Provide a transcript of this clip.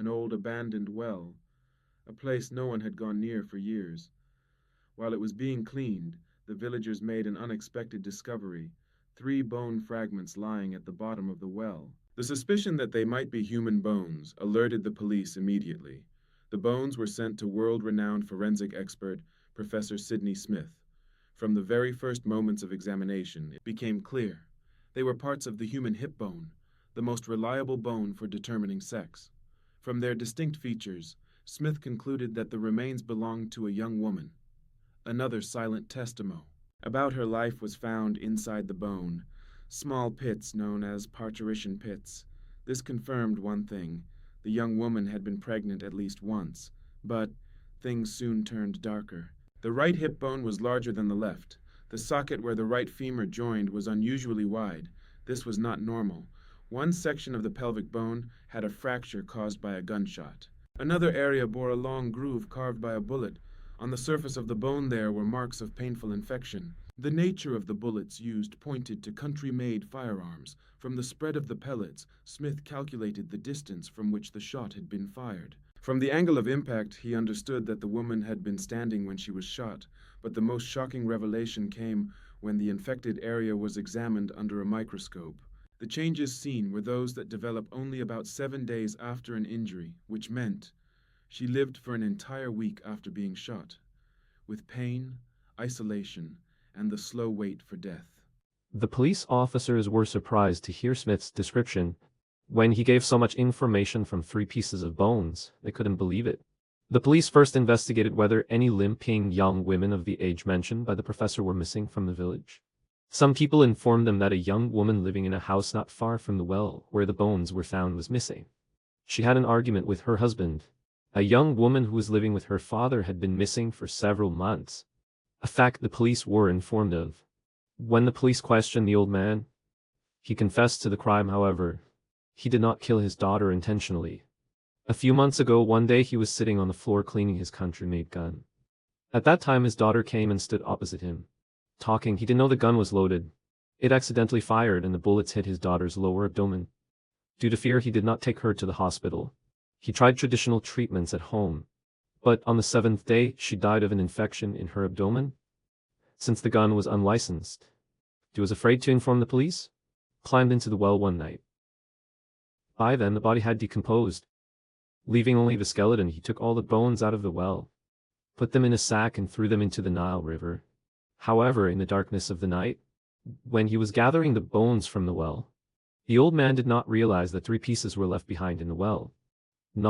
an old abandoned well, a place no one had gone near for years. While it was being cleaned, the villagers made an unexpected discovery: three bone fragments lying at the bottom of the well. The suspicion that they might be human bones alerted the police immediately. The bones were sent to world-renowned forensic expert Professor Sidney Smith. From the very first moments of examination, it became clear they were parts of the human hip bone, the most reliable bone for determining sex. From their distinct features, Smith concluded that the remains belonged to a young woman. Another silent testimony about her life was found inside the bone, small pits known as parturition pits. This confirmed one thing: the young woman had been pregnant at least once. But things soon turned darker. The right hip bone was larger than the left. The socket where the right femur joined was unusually wide. This was not normal. One section of the pelvic bone had a fracture caused by a gunshot. Another area bore a long groove carved by a bullet. On the surface of the bone there were marks of painful infection. The nature of the bullets used pointed to country-made firearms. From the spread of the pellets, Smith calculated the distance from which the shot had been fired. From the angle of impact, he understood that the woman had been standing when she was shot, but the most shocking revelation came when the infected area was examined under a microscope. The changes seen were those that develop only about 7 days after an injury, which meant she lived for an entire week after being shot, with pain, isolation, and the slow wait for death. The police officers were surprised to hear Smith's description. When he gave so much information from 3 pieces of bones, they couldn't believe it. The police first investigated whether any limping young women of the age mentioned by the professor were missing from the village. Some people informed them that a young woman living in a house not far from the well where the bones were found was missing. She had an argument with her husband. A young woman who was living with her father had been missing for several months, a fact the police were informed of. When the police questioned the old man, he confessed to the crime. However, he did not kill his daughter intentionally. A few months ago, one day he was sitting on the floor cleaning his country-made gun. At that time his daughter came and stood opposite him, talking. He didn't know the gun was loaded. It accidentally fired and the bullets hit his daughter's lower abdomen. Due to fear, he did not take her to the hospital. He tried traditional treatments at home, but on the 7th day she died of an infection in her abdomen. Since the gun was unlicensed, he was afraid to inform the police, climbed into the well one night. By then the body had decomposed. Leaving only the skeleton, he took all the bones out of the well, put them in a sack and threw them into the Nile River. However, in the darkness of the night, when he was gathering the bones from the well, the old man did not realize that 3 pieces were left behind in the well.